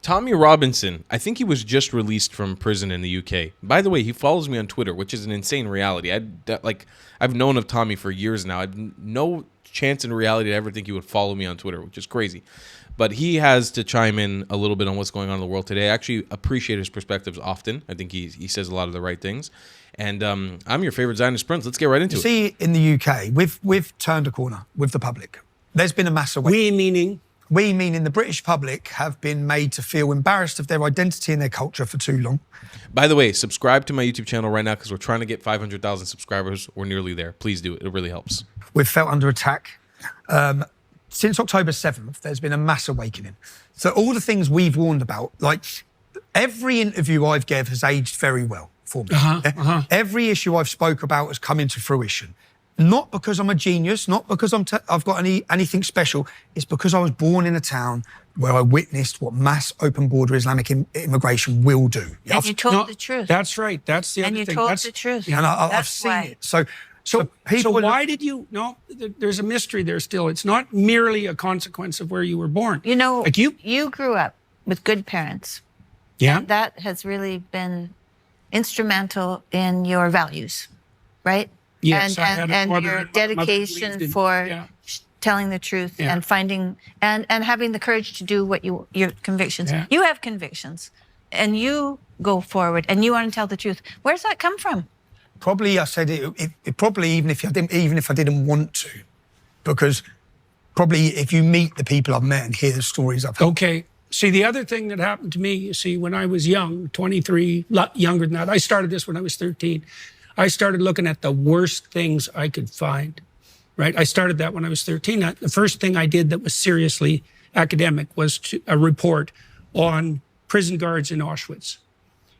Tommy Robinson, I think he was just released from prison in the UK. By the way, he follows me on Twitter, which is an insane reality. I've known of Tommy for years now. I've no chance in reality to ever think he would follow me on Twitter, which is crazy. But he has to chime in a little bit on what's going on in the world today. I actually appreciate his perspectives often. I think he says a lot of the right things. And I'm your favorite Zionist Prince. Let's get right into it. See, in the UK, we've turned a corner with the public. There's been a mass awakening. We meaning the British public have been made to feel embarrassed of their identity and their culture for too long. By the way, subscribe to my YouTube channel right now because we're trying to get 500,000 subscribers. We're nearly there. Please do it. It really helps. We've felt under attack. Since October 7th, there's been a mass awakening. So all the things we've warned about, like every interview I've given has aged very well for me. Every issue I've spoke about has come into fruition. Not because I'm a genius, not because I've got anything special. It's because I was born in a town where I witnessed what mass open border Islamic immigration will do. And you told the truth. That's right. That's the other thing. And you told the truth. And I've seen it. So why did you? No, there's a mystery there still. It's not merely a consequence of where you were born. You know, like you grew up with good parents. Yeah. And that has really been instrumental in your values, right? Yes, and your dedication for telling the truth and finding and having the courage to do what your convictions. Yeah. You have convictions, and you go forward, and you want to tell the truth. Where's that come from? Probably I said it probably even if I didn't want to, because probably if you meet the people I've met and hear the stories I've heard. Okay. See, the other thing that happened to me, you see, when I was young, 23, younger than that, I started this when I was 13. I started looking at the worst things I could find, right? I started that when I was 13. The first thing I did that was seriously academic was a report on prison guards in Auschwitz.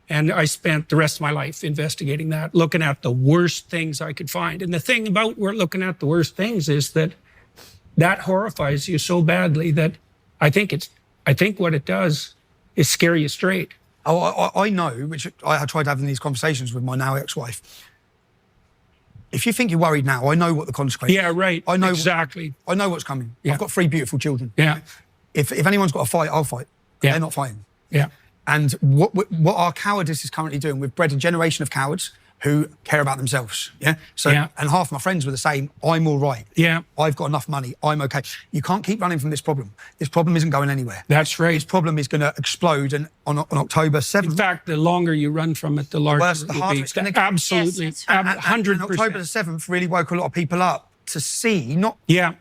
And I spent the rest of my life investigating that, looking at the worst things I could find. And the thing about looking at the worst things is that horrifies you so badly that I think what it does is scare you straight. Oh, I know, which I tried having these conversations with my now ex-wife. If you think you're worried now, I know what the consequences. Yeah, right. I know exactly. I know what's coming. Yeah. I've got 3 beautiful children. Yeah. If anyone's got to fight, I'll fight. Yeah. They're not fighting. Yeah. And what our cowardice is currently doing, we've bred a generation of cowards who care about themselves. Yeah. So and half my friends were the same. I'm all right. Yeah. I've got enough money. I'm okay. You can't keep running from this problem. This problem isn't going anywhere. That's right. This problem is going to explode, and on October 7th. In fact, the longer you run from it, the larger the harder it's going to get. Absolutely. Yes, that's right. 100%. And October the 7th really woke a lot of people up to see, not it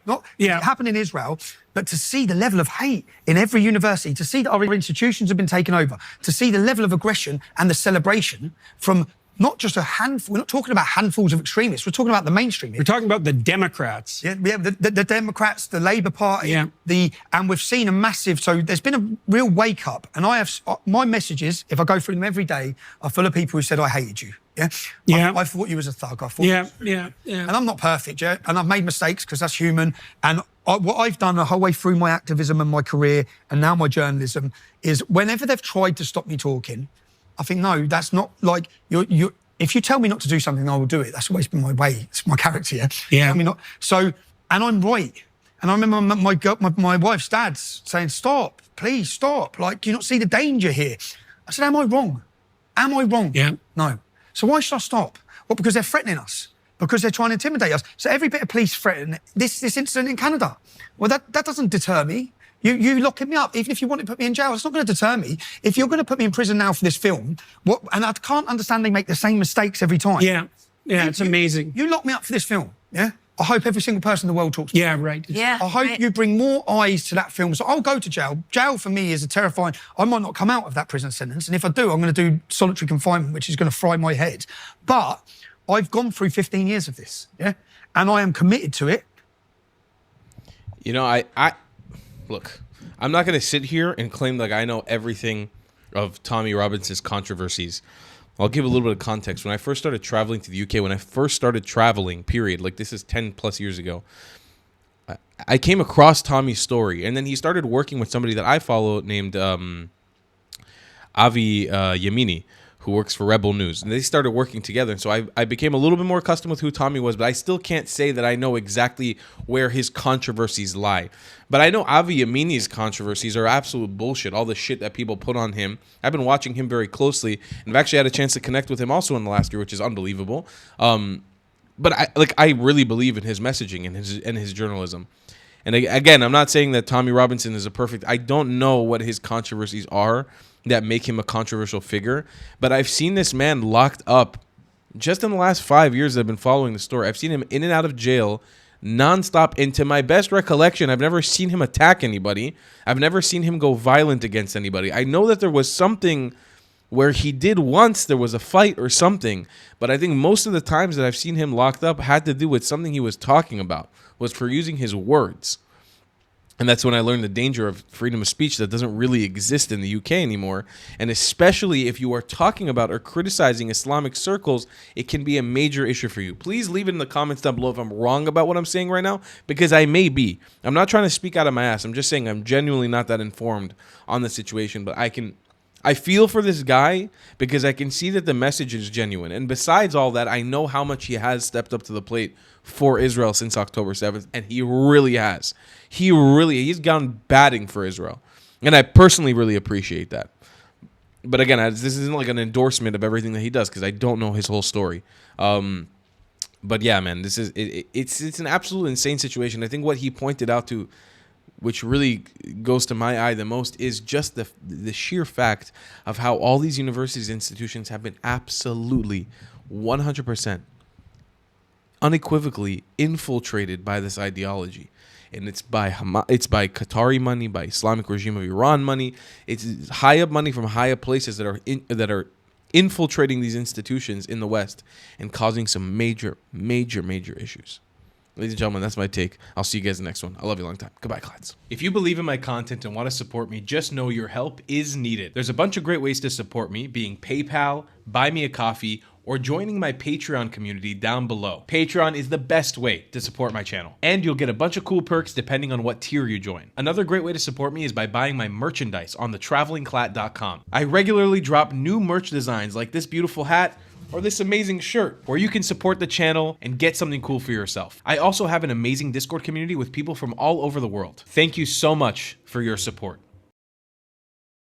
happened in Israel, but to see the level of hate in every university, to see that our institutions have been taken over, to see the level of aggression and the celebration from not just a handful. We're not talking about handfuls of extremists. We're talking about the mainstream. We're talking about the Democrats. Yeah, the Democrats, the Labour Party, and we've seen a massive. So there's been a real wake up. And I have my messages. If I go through them every day, are full of people who said I hated you. Yeah. I thought you was a thug. I thought. Yeah. And I'm not perfect, and I've made mistakes because that's human. And what I've done the whole way through my activism and my career, and now my journalism, is whenever they've tried to stop me talking, I think, no, that's not like you. If you tell me not to do something, I will do it. That's always been my way. It's my character. Yeah. I mean, so, and I'm right. And I remember my wife's dad saying, "Stop, please stop. Like, do you not see the danger here?" I said, "Am I wrong? Am I wrong?" Yeah. No. So why should I stop? Well, because they're threatening us. Because they're trying to intimidate us. So every bit of police threaten this incident in Canada. Well, that doesn't deter me. You locking me up, even if you want to put me in jail, it's not going to deter me. If you're going to put me in prison now for this film, and I can't understand they make the same mistakes every time. Yeah, it's amazing. You lock me up for this film, yeah? I hope every single person in the world talks to me. Yeah, right. Yeah. I hope you bring more eyes to that film. So I'll go to jail. Jail for me is a terrifying. I might not come out of that prison sentence. And if I do, I'm going to do solitary confinement, which is going to fry my head. But I've gone through 15 years of this, yeah? And I am committed to it. You know, I look, I'm not going to sit here and claim like I know everything of Tommy Robinson's controversies. I'll give a little bit of context. When I first started traveling to the UK, when I first started traveling, period, like this is 10 plus years ago, I came across Tommy's story. And then he started working with somebody that I follow named Avi Yamini, who works for Rebel News, and they started working together. And so I became a little bit more accustomed with who Tommy was, but I still can't say that I know exactly where his controversies lie. But I know Avi Yamini's controversies are absolute bullshit. All the shit that people put on him. I've been watching him very closely, and I've actually had a chance to connect with him also in the last year, which is unbelievable. But I really believe in his messaging and his journalism. And again, I'm not saying that Tommy Robinson is a perfect. I don't know what his controversies are that make him a controversial figure, but I've seen this man locked up just in the last 5 years that I've been following the story. I've seen him in and out of jail nonstop. And to my best recollection, I've never seen him attack anybody. I've never seen him go violent against anybody. I know that there was something where he did once, there was a fight or something, but I think most of the times that I've seen him locked up had to do with something he was talking about, was for using his words. And that's when I learned the danger of freedom of speech that doesn't really exist in the UK anymore. And especially if you are talking about or criticizing Islamic circles, it can be a major issue for you. Please leave it in the comments down below if I'm wrong about what I'm saying right now, because I may be. I'm not trying to speak out of my ass. I'm just saying I'm genuinely not that informed on the situation, but I feel for this guy because I can see that the message is genuine. And besides all that, I know how much he has stepped up to the plate for Israel since October 7th, and he really has. He's gone batting for Israel. And I personally really appreciate that. But again, this isn't like an endorsement of everything that he does because I don't know his whole story. But yeah, man, it's an absolute insane situation. I think what he pointed out to, which really goes to my eye the most, is just the sheer fact of how all these universities and institutions have been absolutely 100% unequivocally infiltrated by this ideology. And it's by Qatari money, by Islamic regime of Iran money. It's high up money from high up places that are infiltrating these institutions in the West and causing some major issues. Ladies and gentlemen, that's my take. I'll see you guys in the next one. I love you a long time. Goodbye, clads. If you believe in my content and want to support me, just know your help is needed. There's a bunch of great ways to support me, being PayPal, Buy Me a Coffee, or joining my Patreon community down below. Patreon is the best way to support my channel, and you'll get a bunch of cool perks depending on what tier you join. Another great way to support me is by buying my merchandise on thetravelingclat.com. I regularly drop new merch designs like this beautiful hat, or this amazing shirt, where you can support the channel and get something cool for yourself. I also have an amazing Discord community with people from all over the world. Thank you so much for your support.